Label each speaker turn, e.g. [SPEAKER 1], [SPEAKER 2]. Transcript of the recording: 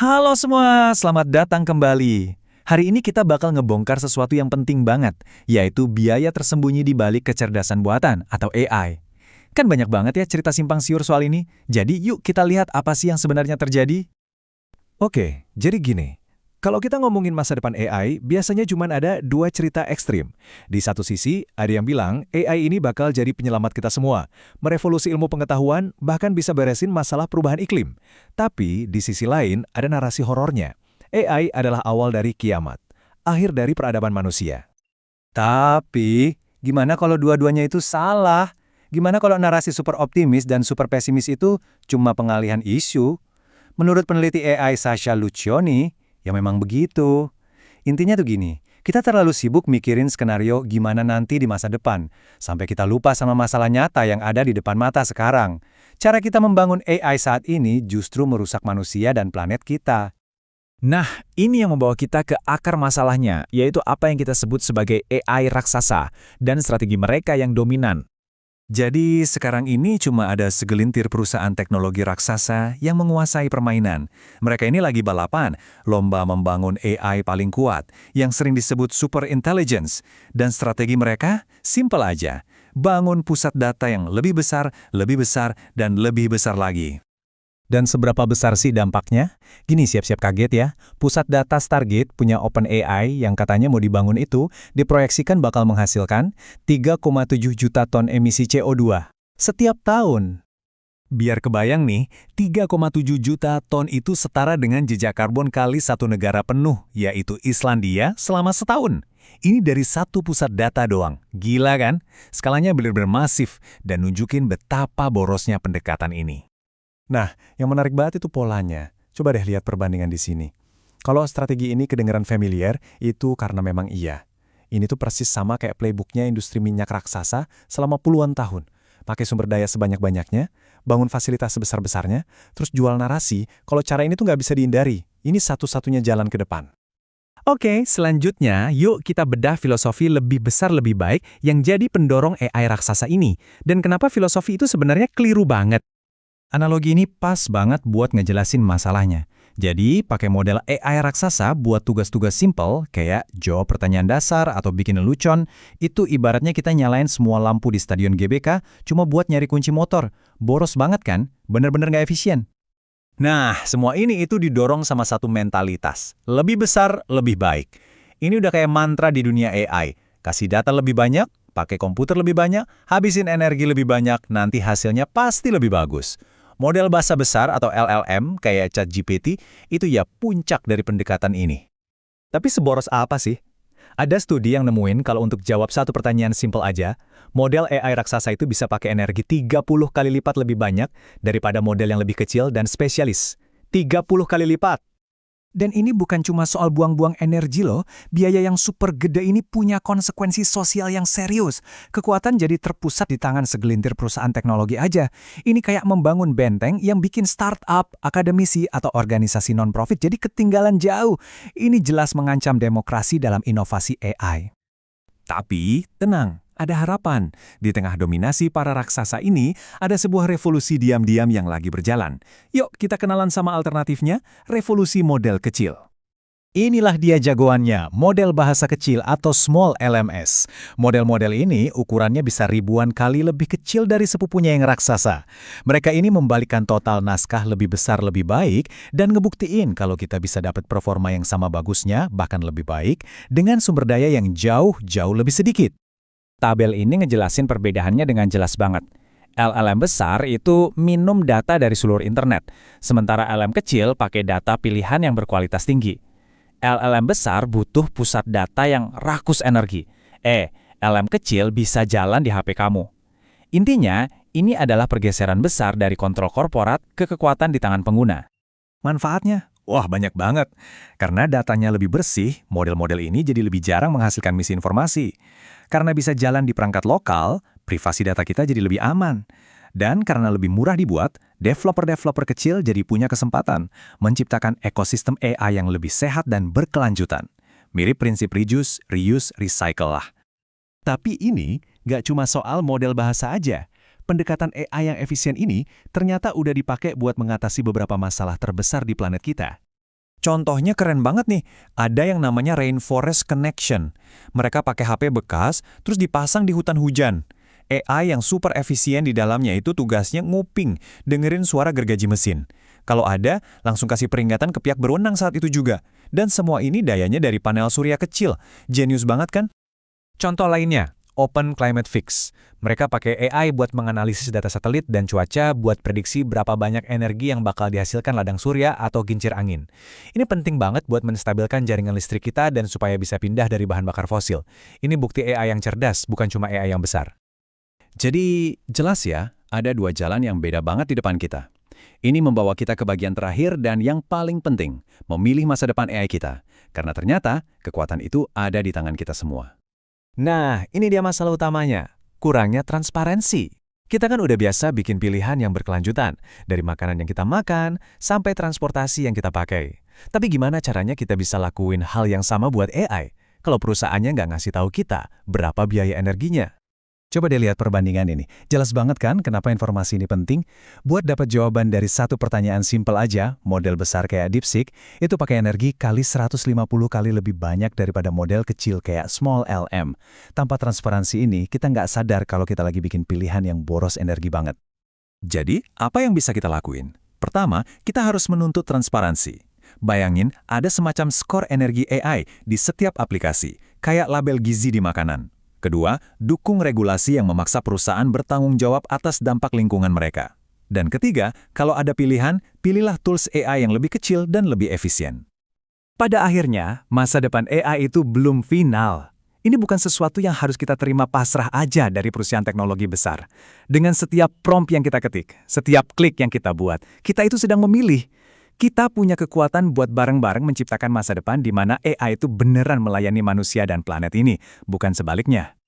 [SPEAKER 1] Halo semua, selamat datang kembali. Hari ini kita bakal ngebongkar sesuatu yang penting banget, yaitu biaya tersembunyi di balik kecerdasan buatan atau AI. Kan banyak banget ya cerita simpang siur soal ini, jadi yuk kita lihat apa sih yang sebenarnya terjadi.
[SPEAKER 2] Oke, jadi gini. Kalau kita ngomongin masa depan AI, biasanya cuma ada dua cerita ekstrim. Di satu sisi, ada yang bilang AI ini bakal jadi penyelamat kita semua, merevolusi ilmu pengetahuan, bahkan bisa beresin masalah perubahan iklim. Tapi, di sisi lain, ada narasi horornya. AI adalah awal dari kiamat, akhir dari peradaban manusia.
[SPEAKER 1] Tapi, gimana kalau dua-duanya itu salah? Gimana kalau narasi super optimis dan super pesimis itu cuma pengalihan isu? Menurut peneliti AI Sasha Lucioni, ya memang begitu. Intinya tuh gini, kita terlalu sibuk mikirin skenario gimana nanti di masa depan, sampai kita lupa sama masalah nyata yang ada di depan mata sekarang. Cara kita membangun AI saat ini justru merusak manusia dan planet kita. Nah, ini yang membawa kita ke akar masalahnya, yaitu apa yang kita sebut sebagai AI raksasa dan strategi mereka yang dominan. Jadi, sekarang ini cuma ada segelintir perusahaan teknologi raksasa yang menguasai permainan. Mereka ini lagi balapan, lomba membangun AI paling kuat, yang sering disebut super intelligence. Dan strategi mereka simple aja, bangun pusat data yang lebih besar, dan lebih besar lagi. Dan seberapa besar sih dampaknya? Gini, siap-siap kaget ya. Pusat data Stargate punya OpenAI yang katanya mau dibangun itu diproyeksikan bakal menghasilkan 3,7 juta ton emisi CO2 setiap tahun. Biar kebayang nih, 3,7 juta ton itu setara dengan jejak karbon kali satu negara penuh, yaitu Islandia selama setahun. Ini dari satu pusat data doang. Gila kan? Skalanya benar-benar masif dan nunjukin betapa borosnya pendekatan ini. Nah, yang menarik banget itu polanya. Coba deh lihat perbandingan di sini. Kalau strategi ini kedengaran familiar, itu karena memang iya. Ini tuh persis sama kayak playbooknya industri minyak raksasa selama puluhan tahun. Pakai sumber daya sebanyak-banyaknya, bangun fasilitas sebesar-besarnya, terus jual narasi, kalau cara ini tuh nggak bisa dihindari. Ini satu-satunya jalan ke depan. Oke, selanjutnya yuk kita bedah filosofi lebih besar lebih baik yang jadi pendorong AI raksasa ini. Dan kenapa filosofi itu sebenarnya keliru banget. Analogi ini pas banget buat ngejelasin masalahnya. Jadi, pakai model AI raksasa buat tugas-tugas simple, kayak jawab pertanyaan dasar atau bikin lelucon, itu ibaratnya kita nyalain semua lampu di stadion GBK cuma buat nyari kunci motor. Boros banget kan? Bener-bener nggak efisien. Nah, semua ini itu didorong sama satu mentalitas. Lebih besar, lebih baik. Ini udah kayak mantra di dunia AI. Kasih data lebih banyak, pakai komputer lebih banyak, habisin energi lebih banyak, nanti hasilnya pasti lebih bagus. Model bahasa besar atau LLM kayak ChatGPT itu ya puncak dari pendekatan ini. Tapi seboros apa sih? Ada studi yang nemuin kalau untuk jawab satu pertanyaan simple aja, model AI raksasa itu bisa pakai energi 30 kali lipat lebih banyak daripada model yang lebih kecil dan spesialis. 30 kali lipat! Dan ini bukan cuma soal buang-buang energi loh, biaya yang super gede ini punya konsekuensi sosial yang serius. Kekuatan jadi terpusat di tangan segelintir perusahaan teknologi aja. Ini kayak membangun benteng yang bikin startup, akademisi, atau organisasi non-profit jadi ketinggalan jauh. Ini jelas mengancam demokrasi dalam inovasi AI. Tapi, tenang. Ada harapan. Di tengah dominasi para raksasa ini, ada sebuah revolusi diam-diam yang lagi berjalan. Yuk kita kenalan sama alternatifnya, revolusi model kecil. Inilah dia jagoannya, model bahasa kecil atau small LMS. Model-model ini ukurannya bisa ribuan kali lebih kecil dari sepupunya yang raksasa. Mereka ini membalikkan total naskah lebih besar lebih baik dan ngebuktiin kalau kita bisa dapat performa yang sama bagusnya, bahkan lebih baik, dengan sumber daya yang jauh-jauh lebih sedikit. Tabel ini ngejelasin perbedaannya dengan jelas banget. LLM besar itu minum data dari seluruh internet, sementara LLM kecil pakai data pilihan yang berkualitas tinggi. LLM besar butuh pusat data yang rakus energi. LLM kecil bisa jalan di HP kamu. Intinya, ini adalah pergeseran besar dari kontrol korporat ke kekuatan di tangan pengguna. Manfaatnya? Wah, banyak banget. Karena datanya lebih bersih, model-model ini jadi lebih jarang menghasilkan misinformasi. Karena bisa jalan di perangkat lokal, privasi data kita jadi lebih aman. Dan karena lebih murah dibuat, developer-developer kecil jadi punya kesempatan menciptakan ekosistem AI yang lebih sehat dan berkelanjutan. Mirip prinsip reduce, reuse, recycle lah. Tapi ini nggak cuma soal model bahasa aja. Pendekatan AI yang efisien ini ternyata udah dipakai buat mengatasi beberapa masalah terbesar di planet kita. Contohnya keren banget nih, ada yang namanya Rainforest Connection. Mereka pakai HP bekas, terus dipasang di hutan hujan. AI yang super efisien di dalamnya itu tugasnya nguping, dengerin suara gergaji mesin. Kalau ada, langsung kasih peringatan ke pihak berwenang saat itu juga. Dan semua ini dayanya dari panel surya kecil. Jenius banget kan? Contoh lainnya, Open Climate Fix. Mereka pakai AI buat menganalisis data satelit dan cuaca buat prediksi berapa banyak energi yang bakal dihasilkan ladang surya atau kincir angin. Ini penting banget buat menstabilkan jaringan listrik kita dan supaya bisa pindah dari bahan bakar fosil. Ini bukti AI yang cerdas, bukan cuma AI yang besar. Jadi, jelas ya, ada dua jalan yang beda banget di depan kita. Ini membawa kita ke bagian terakhir dan yang paling penting, memilih masa depan AI kita. Karena ternyata, kekuatan itu ada di tangan kita semua. Nah, ini dia masalah utamanya, kurangnya transparansi. Kita kan udah biasa bikin pilihan yang berkelanjutan, dari makanan yang kita makan, sampai transportasi yang kita pakai. Tapi gimana caranya kita bisa lakuin hal yang sama buat AI, kalau perusahaannya nggak ngasih tahu kita berapa biaya energinya? Coba deh lihat perbandingan ini. Jelas banget kan kenapa informasi ini penting? Buat dapat jawaban dari satu pertanyaan simpel aja, model besar kayak DeepSeek, itu pakai energi kali 150 kali lebih banyak daripada model kecil kayak Small LM. Tanpa transparansi ini, kita nggak sadar kalau kita lagi bikin pilihan yang boros energi banget. Jadi, apa yang bisa kita lakuin? Pertama, kita harus menuntut transparansi. Bayangin, ada semacam skor energi AI di setiap aplikasi, kayak label gizi di makanan. Kedua, dukung regulasi yang memaksa perusahaan bertanggung jawab atas dampak lingkungan mereka. Dan ketiga, kalau ada pilihan, pilihlah tools AI yang lebih kecil dan lebih efisien. Pada akhirnya, masa depan AI itu belum final. Ini bukan sesuatu yang harus kita terima pasrah aja dari perusahaan teknologi besar. Dengan setiap prompt yang kita ketik, setiap klik yang kita buat, kita itu sedang memilih. Kita punya kekuatan buat bareng-bareng menciptakan masa depan di mana AI itu beneran melayani manusia dan planet ini, bukan sebaliknya.